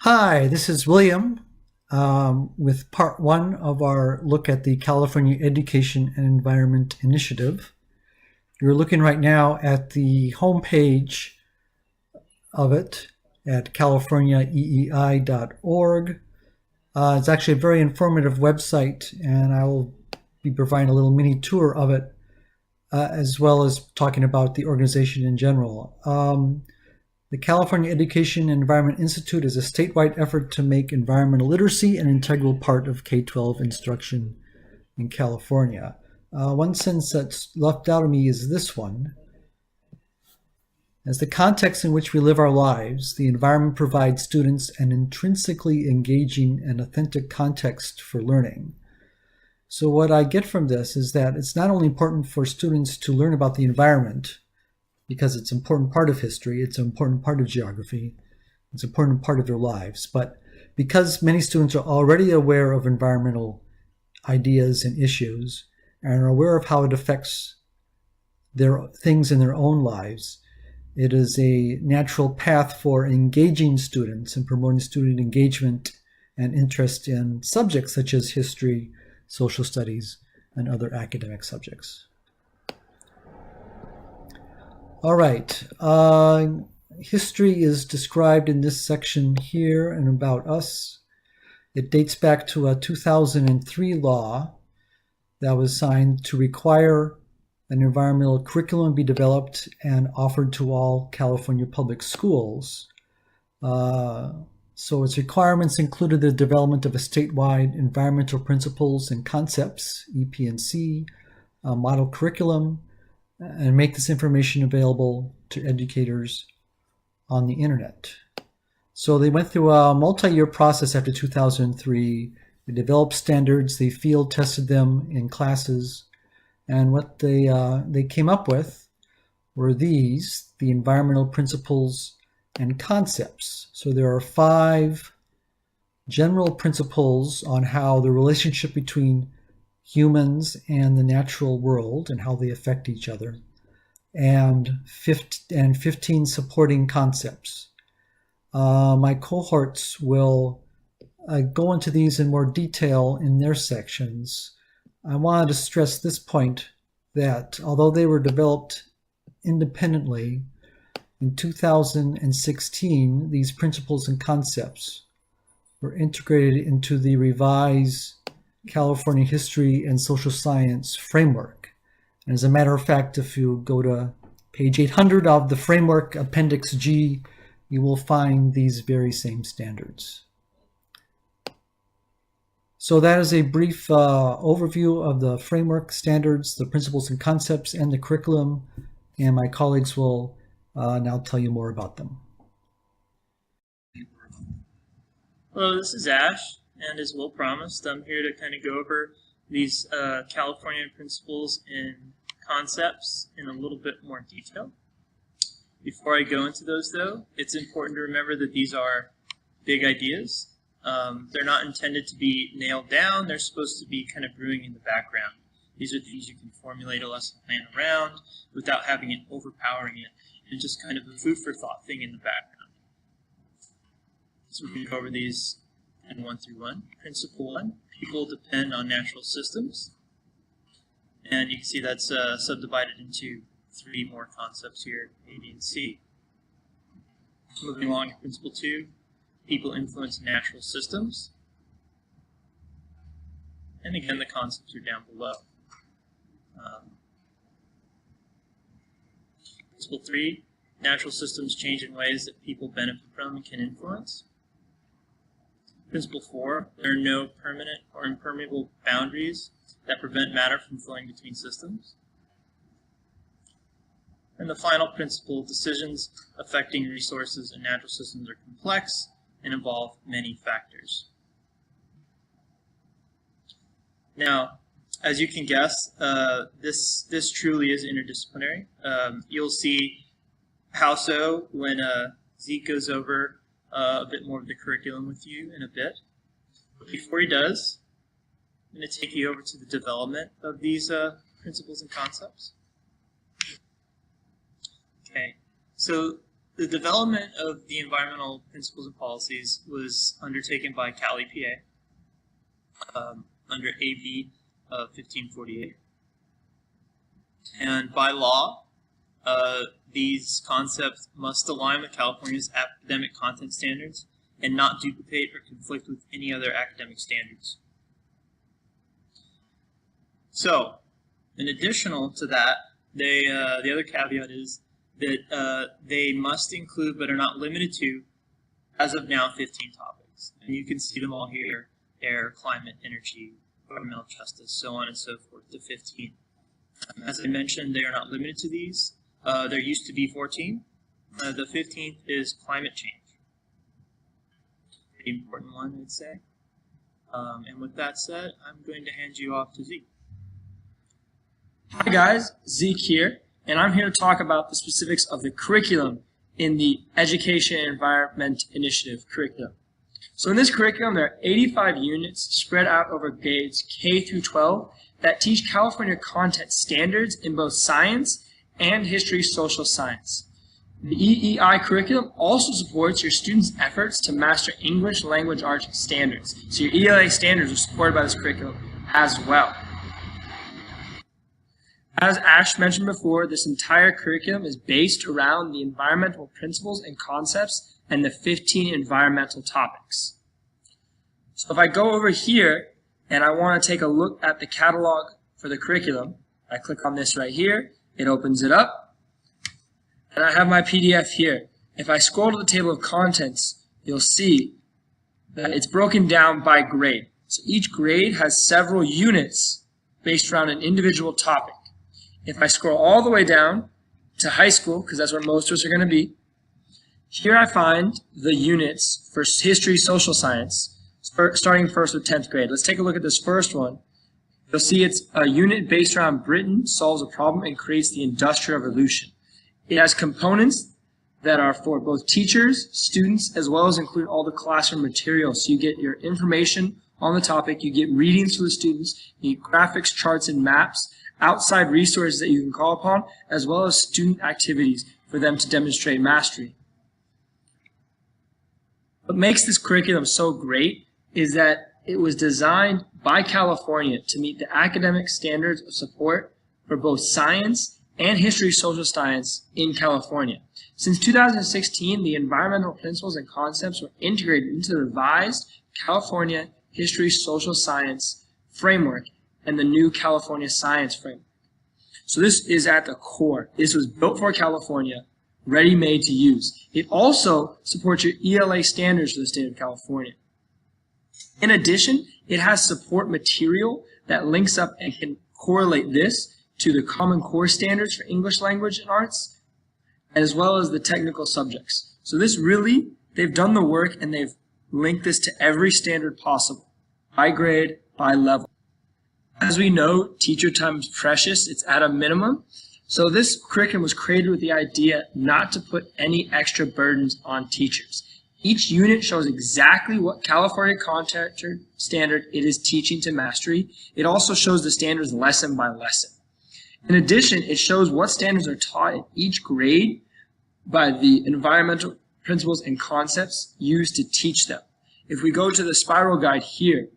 Hi, this is William with part one of our look at the California Education and Environment Initiative. You're looking right now at the homepage of it at californiaeei.org. It's actually a very informative website, and I will be providing a little mini tour of it, as well as talking about the organization in general. The California Education and Environment Institute is a statewide effort to make environmental literacy an integral part of K-12 instruction in California. One sentence that's left out of me is this one. As the context in which we live our lives, the environment provides students an intrinsically engaging and authentic context for learning. So what I get from this is that it's not only important for students to learn about the environment, because it's an important part of history, it's an important part of geography, it's an important part of their lives. But because many students are already aware of environmental ideas and issues and are aware of how it affects their things in their own lives, it is a natural path for engaging students and promoting student engagement and interest in subjects such as history, social studies, and other academic subjects. All right, history is described in this section here and about us. It dates back to a 2003 law that was signed to require an environmental curriculum be developed and offered to all California public schools. So its requirements included the development of a statewide environmental principles and concepts, EP&C, model curriculum, and make this information available to educators on the internet. So they went through a multi-year process after 2003. They developed standards, they field tested them in classes, and what they came up with were these, the environmental principles and concepts. So there are 5 general principles on how the relationship between humans and the natural world and how they affect each other, and 15 supporting concepts. My cohorts will go into these in more detail in their sections. I wanted to stress this point that although they were developed independently, in 2016, these principles and concepts were integrated into the revised California History and Social Science Framework. And as a matter of fact, if you go to page 800 of the framework, Appendix G, you will find these very same standards. So that is a brief overview of the framework, standards, the principles and concepts, and the curriculum, and my colleagues will now tell you more about them. Hello, this is Ash, and as Will promised, I'm here to kind of go over these California principles and concepts in a little bit more detail. Before I go into those, though, it's important to remember that these are big ideas. They're not intended to be nailed down. They're supposed to be kind of brewing in the background. These are things you can formulate a lesson plan around without having it overpowering it, and just kind of a food for thought thing in the background. So we can go over these in 1 through 1. Principle 1, people depend on natural systems. And you can see that's subdivided into 3 more concepts here, A, B, and C. Moving along to Principle 2, people influence natural systems. And again, the concepts are down below. Principle 3, natural systems change in ways that people benefit from and can influence. Principle 4, there are no permanent or impermeable boundaries that prevent matter from flowing between systems. And the final principle, decisions affecting resources and natural systems are complex and involve many factors. Now, as you can guess, this truly is interdisciplinary. You'll see how so when Zeke goes over a bit more of the curriculum with you in a bit. But before he does, I'm going to take you over to the development of these principles and concepts. Okay, so The development of the environmental principles and policies was undertaken by Cal EPA under AB 1548. And by law, these concepts must align with California's academic content standards and not duplicate or conflict with any other academic standards. So, in addition to that, the other caveat is that they must include, but are not limited to, as of now, 15 topics. And you can see them all here: air, climate, energy, environmental justice, so on and so forth, to 15. As I mentioned, they are not limited to these. There used to be 14. The 15th is climate change. Pretty important one, I'd say. And with that said, I'm going to hand you off to Zeke. Hi guys, Zeke here, and I'm here to talk about the specifics of the curriculum in the Education and Environment Initiative curriculum. So in this curriculum, there are 85 units spread out over grades K through 12 that teach California content standards in both science and history social science. The EEI curriculum also supports your students' efforts to master English language arts standards. So your ELA standards are supported by this curriculum as well. As Ash mentioned before, this entire curriculum is based around the environmental principles and concepts and the 15 environmental topics. So if I go over here and I want to take a look at the catalog for the curriculum, I click on this right here, it opens it up, and I have my PDF here. If I scroll to the table of contents, you'll see that it's broken down by grade. So each grade has several units based around an individual topic. If I scroll all the way down to high school, because that's where most of us are going to be, here I find the units for history, social science, starting first with 10th grade. Let's take a look at this first one. You'll see it's a unit based around Britain solves a problem and creates the Industrial Revolution. It has components that are for both teachers, students, as well as include all the classroom materials. So you get your information on the topic, you get readings for the students, you get graphics, charts, and maps, outside resources that you can call upon, as well as student activities for them to demonstrate mastery. What makes this curriculum so great is that it was designed by California to meet the academic standards of support for both science and history social science in California. Since 2016, the environmental principles and concepts were integrated into the revised California History Social Science Framework and the new California Science Framework. So this is at the core. This was built for California, ready-made to use. It also supports your ELA standards for the state of California. In addition, it has support material that links up and can correlate this to the Common Core standards for English language and arts, as well as the technical subjects. So this really, they've done the work and they've linked this to every standard possible, by grade, by level. As we know, teacher time is precious. It's at a minimum. So this curriculum was created with the idea not to put any extra burdens on teachers. Each unit shows exactly what California content standard it is teaching to mastery. It also shows the standards lesson by lesson. In addition, it shows what standards are taught in each grade by the environmental principles and concepts used to teach them. If we go to the spiral guide here,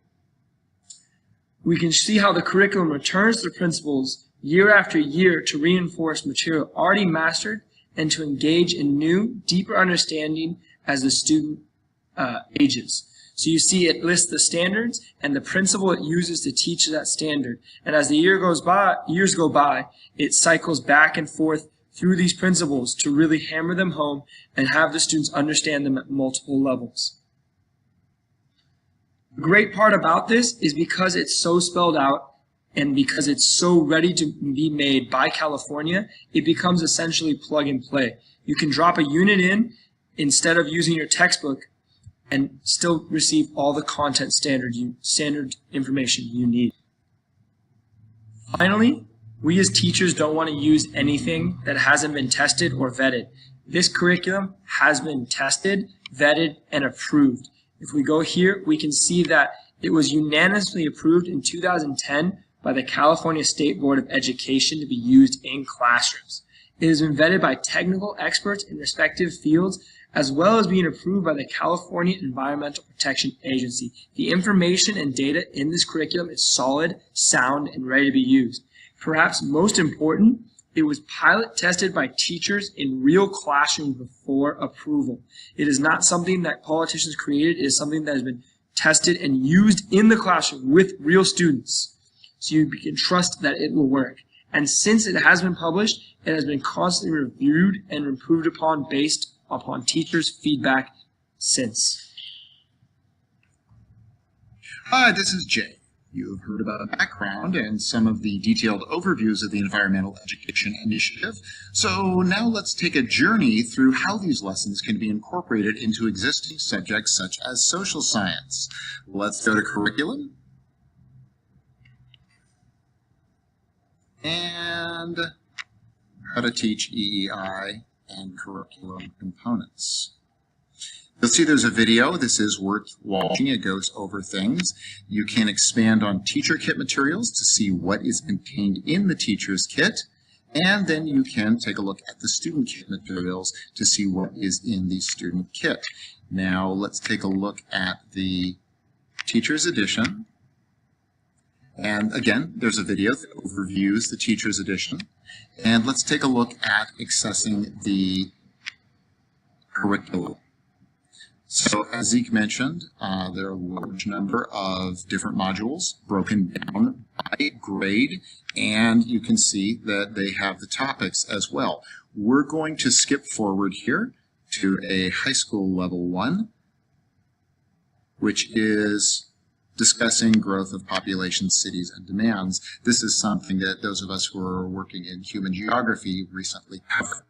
we can see how the curriculum returns to the principles year after year to reinforce material already mastered and to engage in new, deeper understanding as the student ages. So you see it lists the standards and the principle it uses to teach that standard. And as the years go by, it cycles back and forth through these principles to really hammer them home and have the students understand them at multiple levels. The great part about this is because it's so spelled out and because it's so ready to be made by California, it becomes essentially plug and play. You can drop a unit in instead of using your textbook and still receive all the content standard information you need. Finally, we as teachers don't want to use anything that hasn't been tested or vetted. This curriculum has been tested, vetted, and approved. If we go here, we can see that it was unanimously approved in 2010 by the California State Board of Education to be used in classrooms. It has been vetted by technical experts in respective fields, as well as being approved by the California Environmental Protection Agency. The information and data in this curriculum is solid, sound, and ready to be used. Perhaps most important, it was pilot tested by teachers in real classrooms before approval. It is not something that politicians created. It is something that has been tested and used in the classroom with real students. So you can trust that it will work. And since it has been published, it has been constantly reviewed and improved upon based upon teachers' feedback since. Hi, this is Jay. You have heard about the background and some of the detailed overviews of the Environmental Education Initiative. So now let's take a journey through how these lessons can be incorporated into existing subjects such as social science. Let's go to curriculum. And how to teach EEI and curriculum components. You'll see there's a video. This is worth watching. It goes over things. You can expand on teacher kit materials to see what is contained in the teacher's kit. And then you can take a look at the student kit materials to see what is in the student kit. Now let's take a look at the teacher's edition. And again, there's a video that overviews the teacher's edition. And let's take a look at accessing the curriculum. So as Zeke mentioned, there are a large number of different modules broken down by grade, and you can see that they have the topics as well. We're going to skip forward here to a high school level 1, which is discussing growth of population, cities, and demands. This is something that those of us who are working in human geography recently covered.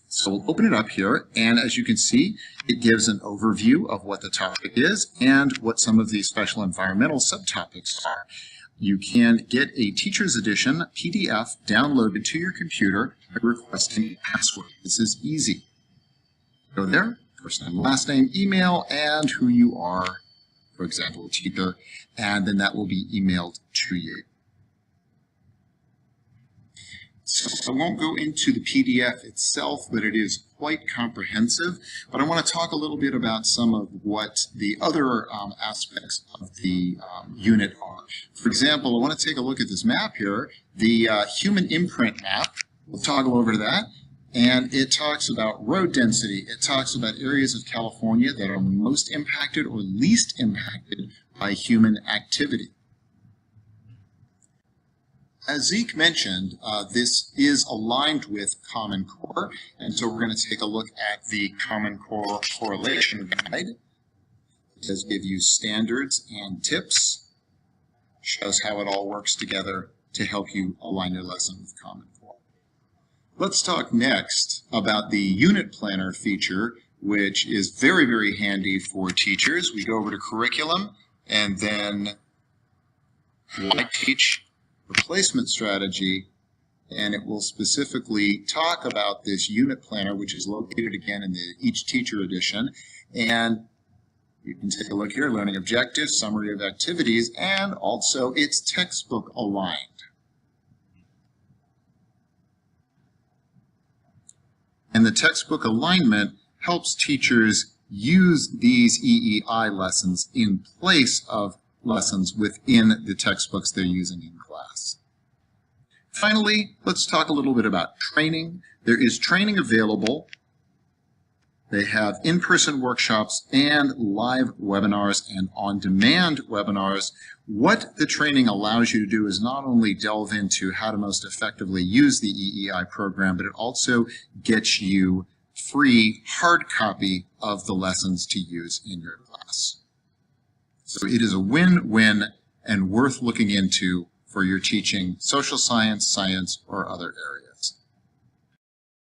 So we'll open it up here, and as you can see, it gives an overview of what the topic is and what some of these special environmental subtopics are. You can get a teacher's edition PDF downloaded to your computer by requesting a password. This is easy. Go there, first name, last name, email, and who you are, for example, a teacher, and then that will be emailed to you. So I won't go into the PDF itself, but it is quite comprehensive. But I want to talk a little bit about some of what the other aspects of the unit are. For example, I want to take a look at this map here, the human imprint map. We'll toggle over to that. And it talks about road density. It talks about areas of California that are most impacted or least impacted by human activity. As Zeke mentioned, this is aligned with Common Core, and so we're going to take a look at the Common Core correlation guide. It does give you standards and tips, shows how it all works together to help you align your lesson with Common Core. Let's talk next about the unit planner feature, which is very, very handy for teachers. We go over to curriculum and then why teach replacement strategy, and it will specifically talk about this unit planner, which is located again in the Each Teacher edition. And you can take a look here, learning objectives, summary of activities, and also it's textbook aligned. And the textbook alignment helps teachers use these EEI lessons in place of lessons within the textbooks they're using in class. Finally, let's talk a little bit about training. There is training available. They have in-person workshops and live webinars and on-demand webinars. What the training allows you to do is not only delve into how to most effectively use the EEI program, but it also gets you free hard copy of the lessons to use in your class. So it is a win-win and worth looking into for your teaching social science, science, or other areas.